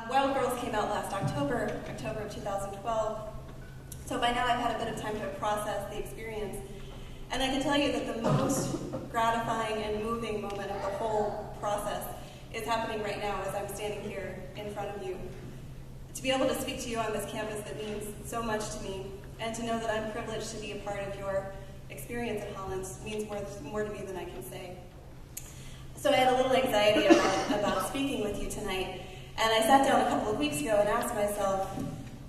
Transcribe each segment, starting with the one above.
Wild Girls came out last October of 2012. So by now I've had a bit of time to process the experience. And I can tell you that the most gratifying and moving moment of the whole process is happening right now as I'm standing here in front of you. To be able to speak to you on this campus that means so much to me, and to know that I'm privileged to be a part of your experience at Hollins means more to me than I can say. So I had a little anxiety about speaking with you tonight, and I sat down a couple of weeks ago and asked myself,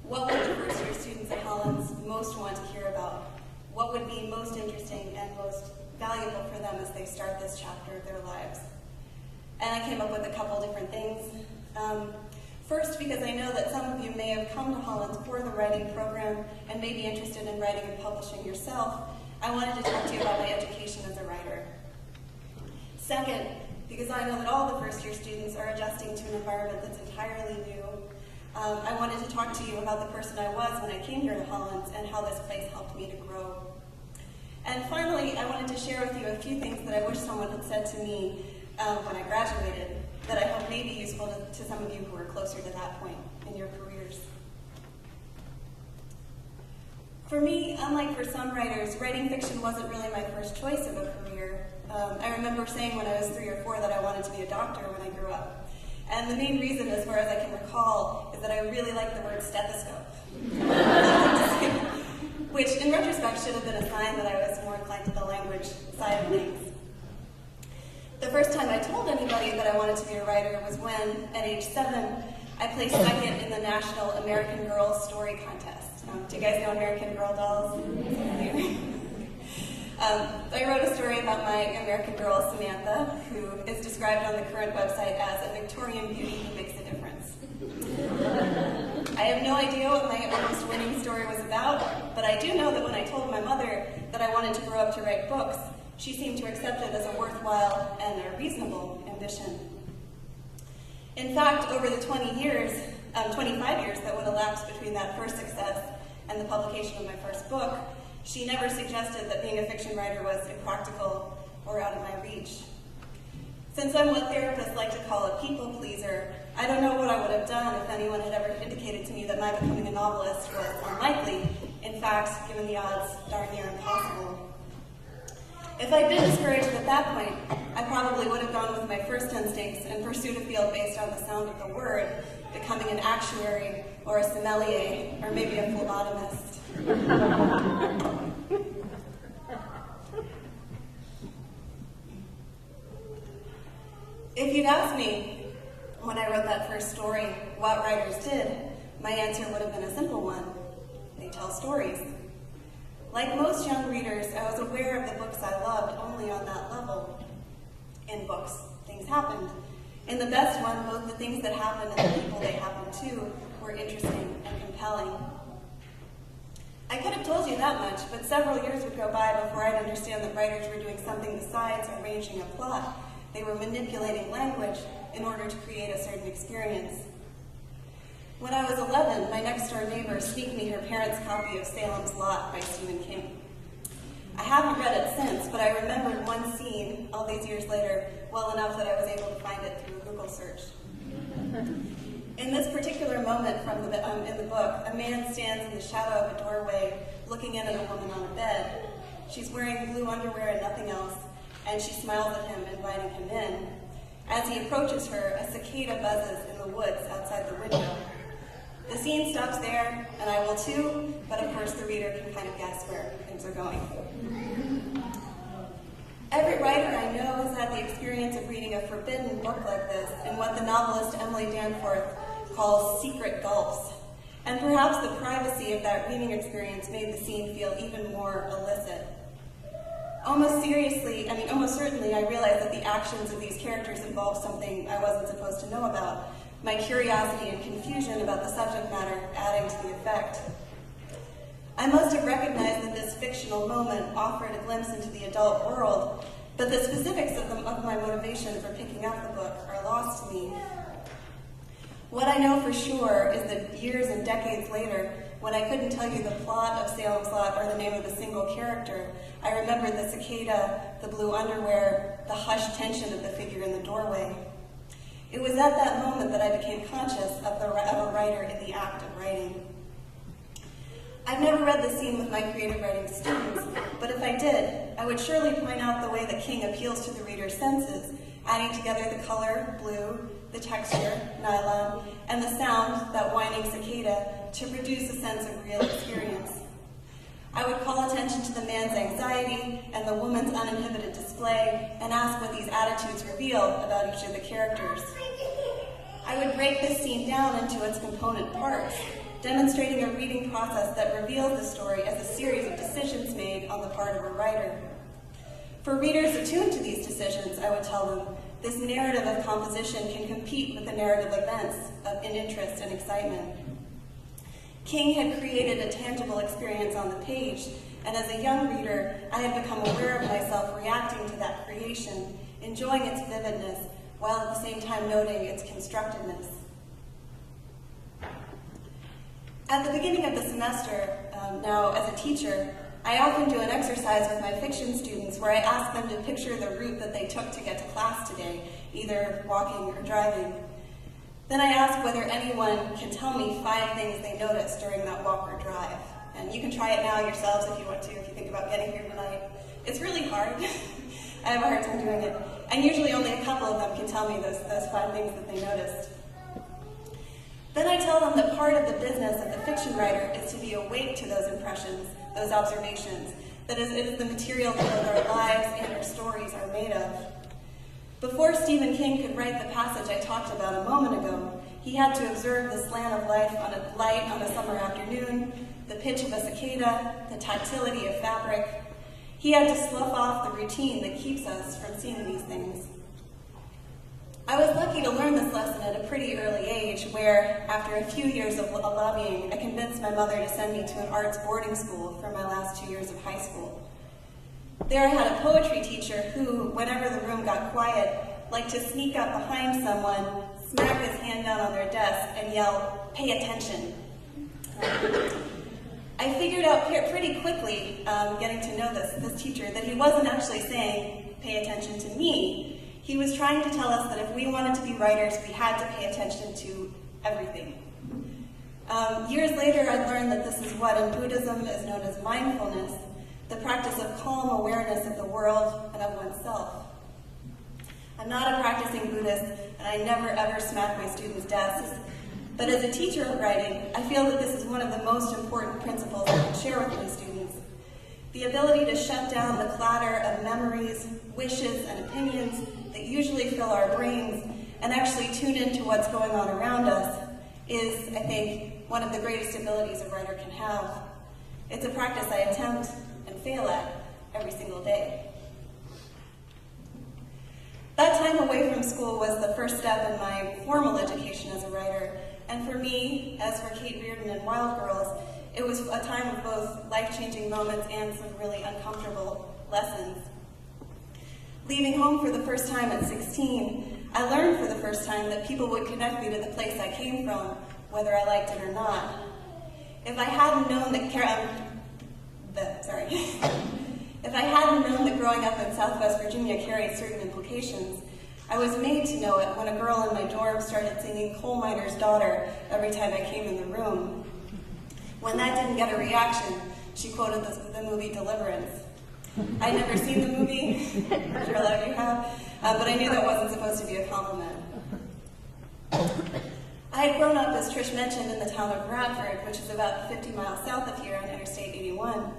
what would the first year students at Hollins most want to hear about? What would be most interesting and most valuable for them as they start this chapter of their lives? And I came up with a couple different things. First, because I know that some of you may have come to Hollins for the writing program and may be interested in writing and publishing yourself, I wanted to talk to you about my education as a writer. Second, because I know that all the first year students are adjusting to an environment that's entirely new, I wanted to talk to you about the person I was when I came here to Hollins and how this place helped me to grow. And finally, I wanted to share with you a few things that I wish someone had said to me when I graduated, that I hope may be useful to some of you who are closer to that point in your careers. For me, unlike for some writers, writing fiction wasn't really my first choice of a career. I remember saying when I was 3 or 4 that I wanted to be a doctor when I grew up. And the main reason, as far as I can recall, is that I really liked the word stethoscope. Which, in retrospect, should have been a sign that I was more inclined to the language side of things. The first time I told anybody that I wanted to be a writer was when, at age 7, I placed second in the National American Girl Story Contest. Do you guys know American Girl dolls? I wrote a story about my American girl, Samantha, who is described on the current website as a Victorian beauty who makes a difference. I have no idea what my almost winning story was about, but I do know that when I told my mother that I wanted to grow up to write books, she seemed to accept it as a worthwhile and a reasonable ambition. In fact, over the 25 years that would elapse between that first success and the publication of my first book, she never suggested that being a fiction writer was impractical or out of my reach. Since I'm what therapists like to call a people pleaser, I don't know what I would have done if anyone had ever indicated to me that my becoming a novelist was unlikely. In fact, given the odds, darn near impossible. If I'd been discouraged at that point, I probably would have gone with my first instincts and pursued a field based on the sound of the word, becoming an actuary or a sommelier or maybe a phlebotomist. If you'd asked me when I wrote that first story what writers did, my answer would have been a simple one. They tell stories. Like most young readers, I was aware of the books I loved only on that level. In books, things happened. In the best one, both the things that happened and the people they happened to were interesting and compelling. I could have told you that much, but several years would go by before I'd understand that writers were doing something besides arranging a plot. They were manipulating language in order to create a certain experience. When I was 11, my next-door neighbor sneaked me her parents' copy of Salem's Lot by Stephen King. I haven't read it since, but I remembered one scene, all these years later, well enough that I was able to find it through a Google search. In this particular moment in the book, a man stands in the shadow of a doorway looking in at a woman on a bed. She's wearing blue underwear and nothing else, and she smiles at him, inviting him in. As he approaches her, a cicada buzzes in the woods outside the window. The scene stops there, and I will too, but of course the reader can kind of guess where things are going. Every writer I know has had the experience of reading a forbidden book like this in what the novelist Emily Danforth calls secret gulfs. And perhaps the privacy of that reading experience made the scene feel even more illicit. Almost certainly, I realized that the actions of these characters involved something I wasn't supposed to know about, my curiosity and confusion about the subject matter adding to the effect. I must have recognized that this fictional moment offered a glimpse into the adult world, but the specifics of my motivation for picking up the book are lost to me. What I know for sure is that years and decades later, when I couldn't tell you the plot of Salem's Lot or the name of a single character, I remembered the cicada, the blue underwear, the hushed tension of the figure in the doorway. It was at that moment that I became conscious of a writer in the act of writing. I've never read this scene with my creative writing students, but if I did, I would surely point out the way that King appeals to the reader's senses, adding together the color, blue, the texture, nylon, and the sound, that whining cicada, to produce a sense of real experience. I would call attention to the man's anxiety and the woman's uninhibited display and ask what these attitudes reveal about each of the characters. I would break this scene down into its component parts, demonstrating a reading process that reveals the story as a series of decisions made on the part of a writer. For readers attuned to these decisions, I would tell them, this narrative of composition can compete with the narrative events in interest and excitement. King had created a tangible experience on the page, and as a young reader, I had become aware of myself reacting to that creation, enjoying its vividness, while at the same time noting its constructedness. At the beginning of the semester, now as a teacher, I often do an exercise with my fiction students where I ask them to picture the route that they took to get to class today, either walking or driving. Then I ask whether anyone can tell me 5 things they noticed during that walk or drive. And you can try it now yourselves if you want to, if you think about getting here tonight. It's really hard. I have a hard time doing it. And usually only a couple of them can tell me those 5 things that they noticed. Then I tell them that part of the business of the fiction writer is to be awake to those impressions, those observations, that it is the material that our lives and our stories are made of. Before Stephen King could write the passage I talked about a moment ago, he had to observe the slant of light on a summer afternoon, the pitch of a cicada, the tactility of fabric. He had to slough off the routine that keeps us from seeing these things. I was lucky to learn this lesson at a pretty early age where, after a few years of lobbying, I convinced my mother to send me to an arts boarding school for my last 2 years of high school. There I had a poetry teacher who, whenever the room got quiet, liked to sneak up behind someone, smack his hand down on their desk, and yell, "Pay attention." I figured out pretty quickly, getting to know this teacher, that he wasn't actually saying, "Pay attention to me." He was trying to tell us that if we wanted to be writers, we had to pay attention to everything. Years later, I learned that this is what in Buddhism is known as mindfulness, the practice of calm awareness of the world and of oneself. I'm not a practicing Buddhist, and I never ever smack my students' desks, but as a teacher of writing, I feel that this is one of the most important principles I can share with my students. The ability to shut down the clatter of memories, wishes, and opinions that usually fill our brains and actually tune into what's going on around us is, I think, one of the greatest abilities a writer can have. It's a practice I attempt and fail at every single day. That time away from school was the first step in my formal education as a writer, and for me, as for Kate Reardon and Wild Girls, it was a time of both life-changing moments and some really uncomfortable lessons. Leaving home for the first time at 16, I learned for the first time that people would connect me to the place I came from, whether I liked it or not. If I hadn't known that If I hadn't known that growing up in Southwest Virginia carried certain implications, I was made to know it when a girl in my dorm started singing Coal Miner's Daughter every time I came in the room. When that didn't get a reaction, she quoted the movie Deliverance. I'd never seen the movie, I'm sure a lot of you have, but I knew that wasn't supposed to be a compliment. I had grown up, as Trish mentioned, in the town of Bradford, which is about 50 miles south of here on Interstate 81.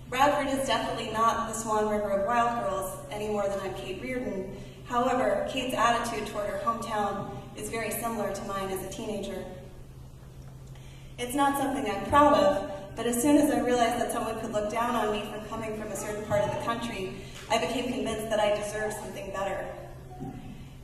Bradford is definitely not the Swan River of Wild Girls any more than I'm Kate Reardon. However, Kate's attitude toward her hometown is very similar to mine as a teenager. It's not something I'm proud of, but as soon as I realized that someone could look down on me for coming from a certain part of the country, I became convinced that I deserved something better.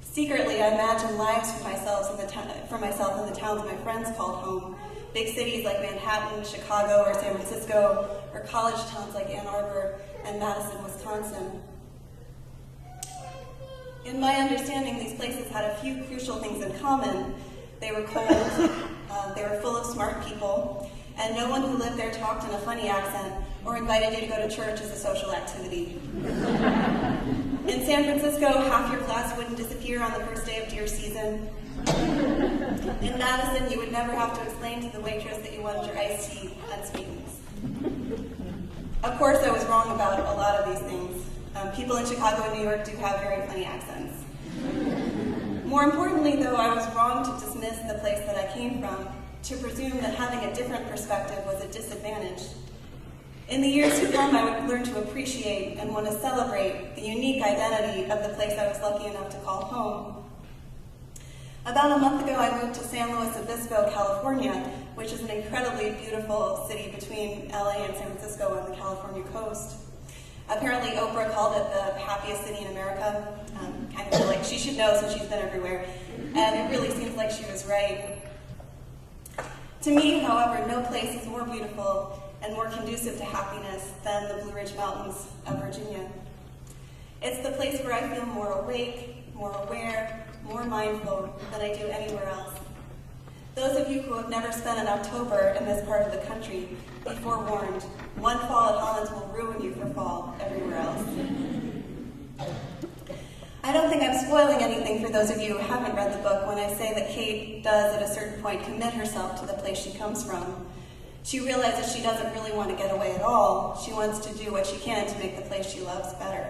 Secretly, I imagined lives for myself in the towns my friends called home, big cities like Manhattan, Chicago, or San Francisco, or college towns like Ann Arbor and Madison, Wisconsin. In my understanding, these places had a few crucial things in common. They were cold, they were full of smart people, and no one who lived there talked in a funny accent or invited you to go to church as a social activity. In San Francisco, half your class wouldn't disappear on the first day of deer season. In Madison, you would never have to explain to the waitress that you wanted your iced tea unsweetened. Of course, I was wrong about a lot of these things. People in Chicago and New York do have very funny accents. More importantly, though, I was wrong to dismiss the place that I came from, to presume that having a different perspective was a disadvantage. In the years to come, I would learn to appreciate and want to celebrate the unique identity of the place I was lucky enough to call home. About a month ago, I moved to San Luis Obispo, California, which is an incredibly beautiful city between LA and San Francisco on the California coast. Apparently, Oprah called it the happiest city in America. Kind of feel like she should know since she's been everywhere. And it really seems like she was right. To me, however, no place is more beautiful and more conducive to happiness than the Blue Ridge Mountains of Virginia. It's the place where I feel more awake, more aware, more mindful than I do anywhere else. Those of you who have never spent an October in this part of the country, be forewarned, one fall at Hollins will ruin you for fall everywhere else. I don't think I'm spoiling anything for those of you who haven't read the book when I say that Kate does, at a certain point, commit herself to the place she comes from. She realizes she doesn't really want to get away at all. She wants to do what she can to make the place she loves better.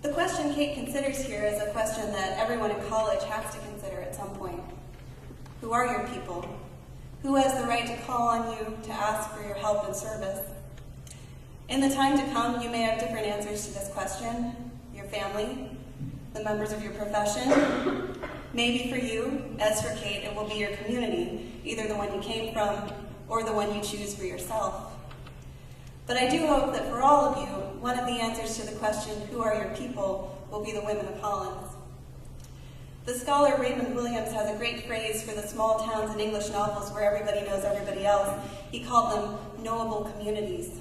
The question Kate considers here is a question that everyone in college has to consider at some point. Who are your people? Who has the right to call on you, to ask for your help and service? In the time to come, you may have different answers to this question. Your family, the members of your profession. Maybe for you, as for Kate, it will be your community, either the one you came from or the one you choose for yourself. But I do hope that for all of you, one of the answers to the question, who are your people, will be the women of Hollins. The scholar Raymond Williams has a great phrase for the small towns in English novels where everybody knows everybody else. He called them knowable communities.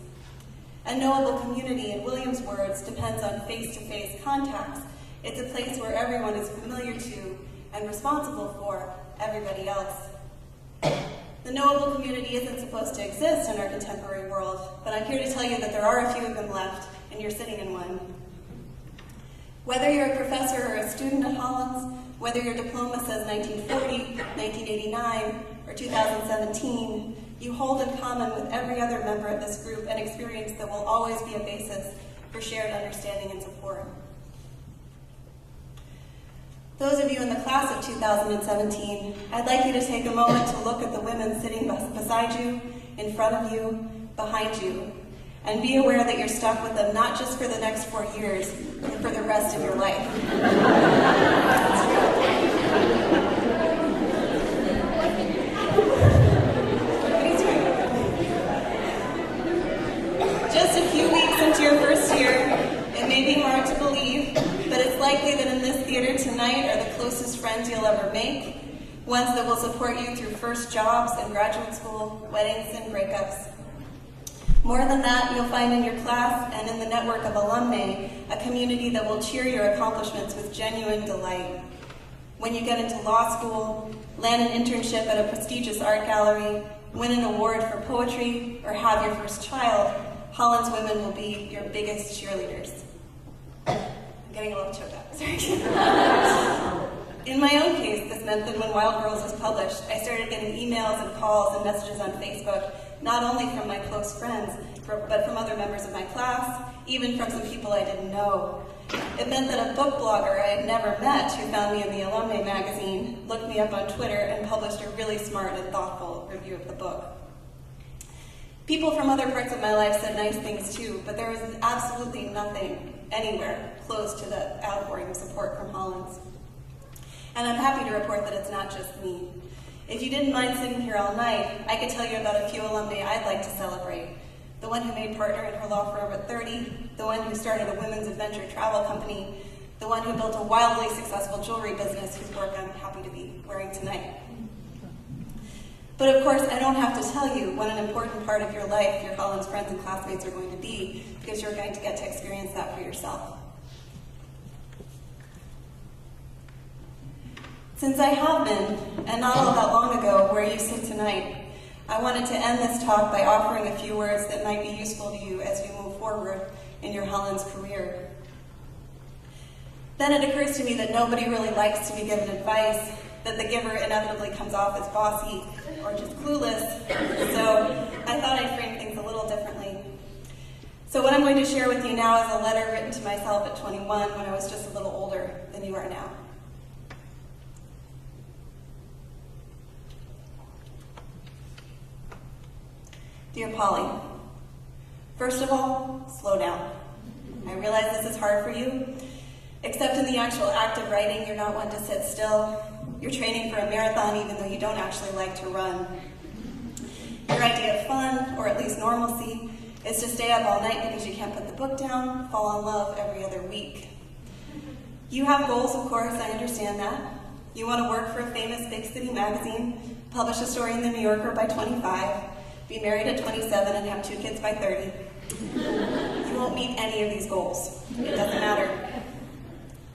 A knowable community, in Williams' words, depends on face-to-face contacts. It's a place where everyone is familiar to and responsible for everybody else. The knowable community isn't supposed to exist in our contemporary world, but I'm here to tell you that there are a few of them left, and you're sitting in one. Whether you're a professor or a student at Hollins, whether your diploma says 1940, 1989, or 2017, you hold in common with every other member of this group an experience that will always be a basis for shared understanding and support. Those of you in the class of 2017, I'd like you to take a moment to look at the women sitting beside you, in front of you, behind you, and be aware that you're stuck with them not just for the next 4 years, but for the rest of your life. Just a few weeks into your first year, it may be hard to believe, but it's likely that in this theater tonight are the closest friends you'll ever make, ones that will support you through first jobs and graduate school, weddings and breakups. More than that, you'll find in your class and in the network of alumni a community that will cheer your accomplishments with genuine delight. When you get into law school, land an internship at a prestigious art gallery, win an award for poetry, or have your first child, Hollins women will be your biggest cheerleaders. I'm getting a little choked up, sorry. In my own case, this meant that when Wild Girls was published, I started getting emails and calls and messages on Facebook, not only from my close friends, but from other members of my class, even from some people I didn't know. It meant that a book blogger I had never met who found me in the alumni magazine looked me up on Twitter and published a really smart and thoughtful review of the book. People from other parts of my life said nice things too, but there was absolutely nothing anywhere close to the outpouring of support from Hollins. And I'm happy to report that it's not just me. If you didn't mind sitting here all night, I could tell you about a few alumni I'd like to celebrate. The one who made partner in her law firm at 30, the one who started a women's adventure travel company, the one who built a wildly successful jewelry business whose work I'm happy to be wearing tonight. But of course, I don't have to tell you what an important part of your life your Hollins friends and classmates are going to be, because you're going to get to experience that for yourself. Since I have been, and not all that long ago, where you sit tonight, I wanted to end this talk by offering a few words that might be useful to you as you move forward in your Hollins career. Then it occurs to me that nobody really likes to be given advice, that the giver inevitably comes off as bossy or just clueless, so I thought I'd frame things a little differently. So what I'm going to share with you now is a letter written to myself at 21 when I was just a little older than you are now. Dear Polly, first of all, slow down. I realize this is hard for you. Except in the actual act of writing, you're not one to sit still. You're training for a marathon even though you don't actually like to run. Your idea of fun, or at least normalcy, is to stay up all night because you can't put the book down, fall in love every other week. You have goals, of course, I understand that. You want to work for a famous big city magazine, publish a story in the New Yorker by 25, be married at 27 and have 2 kids by 30. You won't meet any of these goals. It doesn't matter.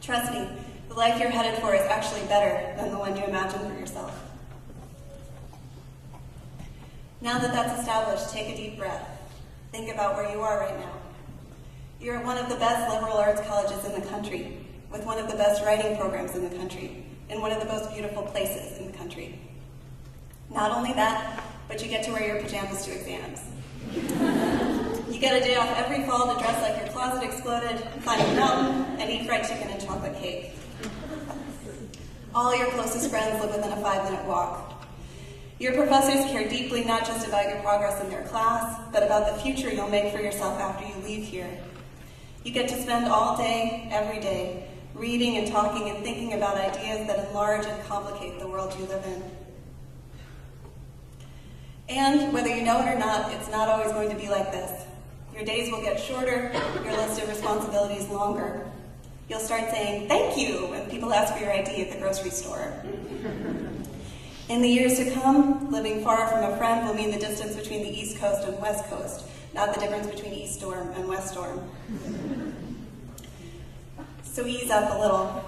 Trust me, the life you're headed for is actually better than the one you imagine for yourself. Now that that's established, take a deep breath. Think about where you are right now. You're at one of the best liberal arts colleges in the country, with one of the best writing programs in the country, in one of the most beautiful places in the country. Not only that, but you get to wear your pajamas to exams. You get a day off every fall to dress like your closet exploded, climb a mountain, and eat fried chicken and chocolate cake. All your closest friends live within a 5-minute walk. Your professors care deeply not just about your progress in their class, but about the future you'll make for yourself after you leave here. You get to spend all day, every day, reading and talking and thinking about ideas that enlarge and complicate the world you live in. And whether you know it or not, it's not always going to be like this. Your days will get shorter, your list of responsibilities longer. You'll start saying, "Thank you," when people ask for your ID at the grocery store. In the years to come, living far from a friend will mean the distance between the East Coast and West Coast, not the difference between East Storm and West Storm. So ease up a little.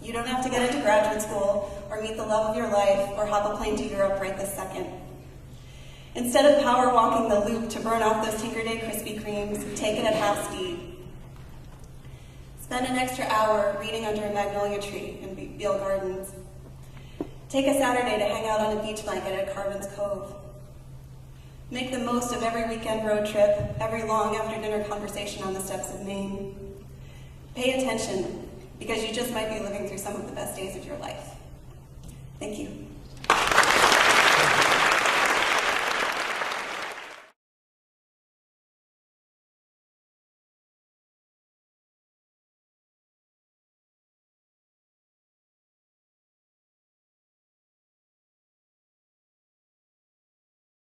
You don't have to get into graduate school, or meet the love of your life, or hop a plane to Europe right this second. Instead of power walking the loop to burn off those Tinker Day Krispy Kremes, take it at half speed. Spend an extra hour reading under a magnolia tree in Beale Gardens. Take a Saturday to hang out on a beach blanket at Carvin's Cove. Make the most of every weekend road trip, every long after-dinner conversation on the steps of Maine. Pay attention, because you just might be living through some of the best days of your life. Thank you.